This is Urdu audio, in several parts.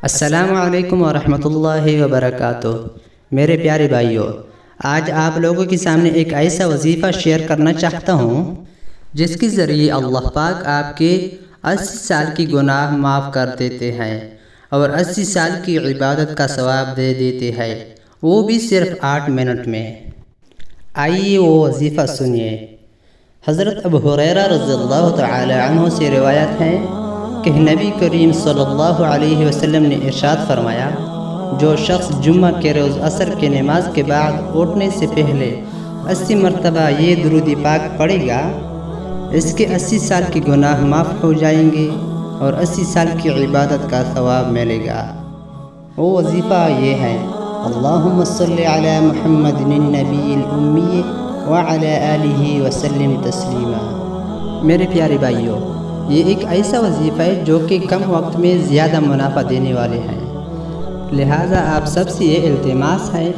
السلام علیکم ورحمۃ اللہ وبرکاتہ۔ میرے پیارے بھائیوں، آج آپ لوگوں کے سامنے ایک ایسا وظیفہ شیئر کرنا چاہتا ہوں جس کے ذریعے اللہ پاک آپ کے 80 سال کی گناہ معاف کر دیتے ہیں اور 80 سال کی عبادت کا ثواب دے دیتے ہیں، وہ بھی صرف 8 منٹ میں۔ آئیے وہ وظیفہ سنیے۔ حضرت ابو ہریرہ رضی اللہ تعالی عنہ سے روایت ہے کہ نبی کریم صلی اللہ علیہ وسلم نے ارشاد فرمایا، جو شخص جمعہ کے روز عصر کی نماز کے بعد اٹھنے سے پہلے 80 مرتبہ یہ درود پاک پڑھے گا، اس کے 80 سال کے گناہ معاف ہو جائیں گے اور 80 سال کی عبادت کا ثواب ملے گا۔ وہ وظیفہ یہ ہے: اللہم صلی علی محمد النبی الامی وعلی آلہ وسلم تسلیما۔ میرے پیارے بھائیوں، یہ ایک ایسا وظیفہ ہے جو کہ کم وقت میں زیادہ منافع دینے والے ہیں، لہٰذا آپ سب سے یہ التماس ہے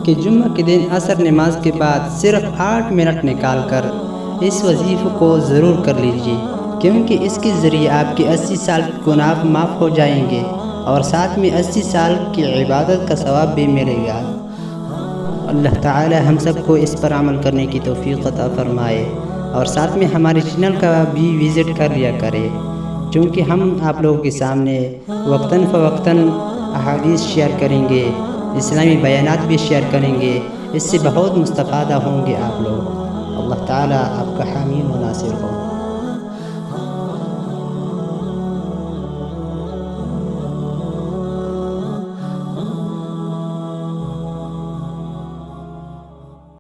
کہ جمعہ کے دن عصر نماز کے بعد صرف 8 منٹ نکال کر اس وظیفے کو ضرور کر لیجیے، کیونکہ اس کے ذریعے آپ کے 80 سال گناہ معاف ہو جائیں گے اور ساتھ میں 80 سال کی عبادت کا ثواب بھی ملے گا۔ اللہ تعالی ہم سب کو اس پر عمل کرنے کی توفیق عطا فرمائے، اور ساتھ میں ہمارے چینل کا بھی وزٹ کر لیا کرے، چونکہ ہم آپ لوگوں کے سامنے وقتاً فوقتاً احادیث شیئر کریں گے، اسلامی بیانات بھی شیئر کریں گے، اس سے بہت مستفادہ ہوں گے آپ لوگ۔ اللہ تعالیٰ آپ کا حامی و ناصر ہو۔